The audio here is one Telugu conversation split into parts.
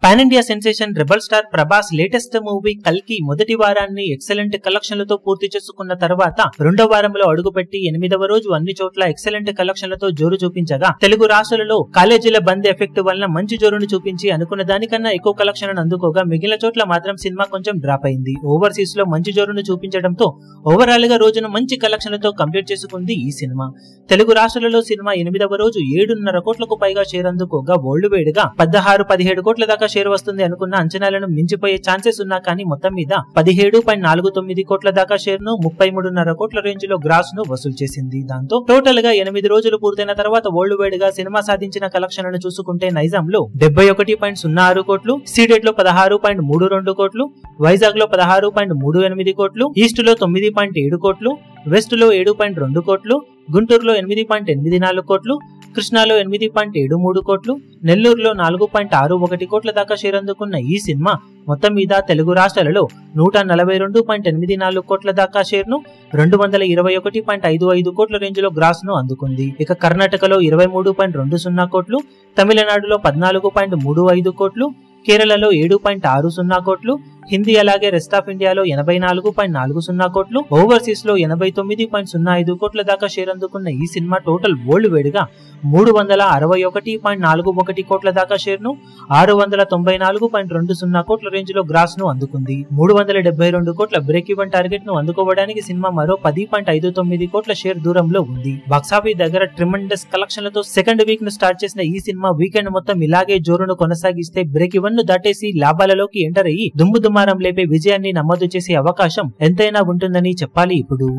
Pan India sensation rebel star Prabhas latest movie కల్కి మొదటి వారాన్ని ఎక్సలెంట్ కలెక్షన్లతో పూర్తి చేసుకున్న తర్వాత రెండో వారంలో అడుగుపెట్టి 8వ రోజు అన్ని చోట్ల ఎక్సలెంట్ కలెక్షన్లతో జోరు చూపించగా తెలుగు రాష్ట్రాలలో కాలేజీల బంద్ ఎఫెక్ట్ వలన మంచి జోరును చూపించి అనుకున్న దానికన్నా ఎక్కువ కలెక్షన్ అందుకోగా మిగిలిన చోట్ల మాత్రం సినిమా కొంచెం డ్రాప్ అయింది. ఓవర్సీస్ లో మంచి జోరును చూపించడంతో ఓవరాల్ గా రోజును మంచి కలెక్షన్లతో కంప్లీట్ చేసుకుంది ఈ సినిమా. తెలుగు రాష్ట్రాలలో సినిమా 8వ రోజు 7.5 కోట్లకు పైగా షేర్ అందుకోగా వరల్డ్ వైడ్ గా 16-17 కోట్ల దాకా షేర్ వస్తుంది అనుకున్న అంచనాలను మించిపోయే ఛాన్సెస్ ఉన్నా కానీ మొత్తం మీద 17.49 కోట్ల దాకా షేర్ ను 33.5 కోట్ల రేంజ్ లో గ్రాస్ ను వసూలు చేసింది. దాంతో టోటల్ గా 8 రోజులు పూర్తయిన తర్వాత వరల్డ్ వైడ్ గా సినిమా సాధించిన కలెక్షన్లను చూసుకుంటే నైజాం లో 71.06 కోట్లు, సీడెడ్ లో 16.32 కోట్లు, వైజాగ్ లో 16.38 కోట్లు, ఈస్ట్ లో 9.7 కోట్లు, వెస్ట్ లో 7.2 కోట్లు, గుంటూరులో 8.84 కోట్లు, కృష్ణాలో 8.73 కోట్లు, నెల్లూరులో 4.61 కోట్ల దాకా షేర్ అందుకున్న ఈ సినిమా మొత్తం మీద తెలుగు రాష్ట్రాలలో 142.84 కోట్ల దాకా షేర్ ను 221.55 కోట్ల రేంజ్ లో గ్రాస్ ను అందుకుంది. ఇక కర్ణాటకలో 23.20 కోట్లు, తమిళనాడులో 14.35 కోట్లు, కేరళలో 7.60 కోట్లు, హిందీ అలాగే రెస్ట్ ఆఫ్ ఇండియాలో 84.40 కోట్లు, ఓవర్సీస్ లో 89.05 కోట్ల దాకా షేర్ అందుకున్న ఈ సినిమా టోటల్ వరల్డ్ వైడ్ గా 361.41 కోట్ల దాకా షేర్ ను 694.20 కోట్ల రేంజ్ లో గ్రాస్ ను అందుకుంది. 372 కోట్ల బ్రేక్ ఈవెన్ టార్గెట్ ను అందుకోవడానికి సినిమా మరో 10.59 కోట్ల షేర్ దూరంలో ఉంది. బాక్సాఫీస్ దగ్గర ట్రిమెండస్ కలెక్షన్లతో సెకండ్ వీక్ ను స్టార్ట్ చేసిన ఈ సినిమా వీకెండ్ మొత్తం ఇలాగే జోరును కొనసాగిస్తే బ్రేక్ ఈవెన్ ను దాటేసి లాభాలలోకి ఎంటర్ అయ్యి దుమ్ముదుమారం లేపే విజయాన్ని నమోదు చేసే అవకాశం ఎంతైనా ఉంటుందని చెప్పాలి. ఇప్పుడు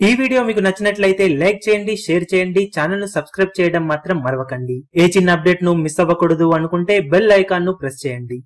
ఈ వీడియో మీకు నచ్చినట్లయితే లైక్ చేయండి, షేర్ చేయండి, ఛానల్ ను సబ్స్క్రైబ్ చేయడం మాత్రం మరవకండి. ఏ చిన్న అప్డేట్ ను మిస్ అవ్వకూడదు అనుకుంటే బెల్ ఐకాన్ ను ప్రెస్ చేయండి.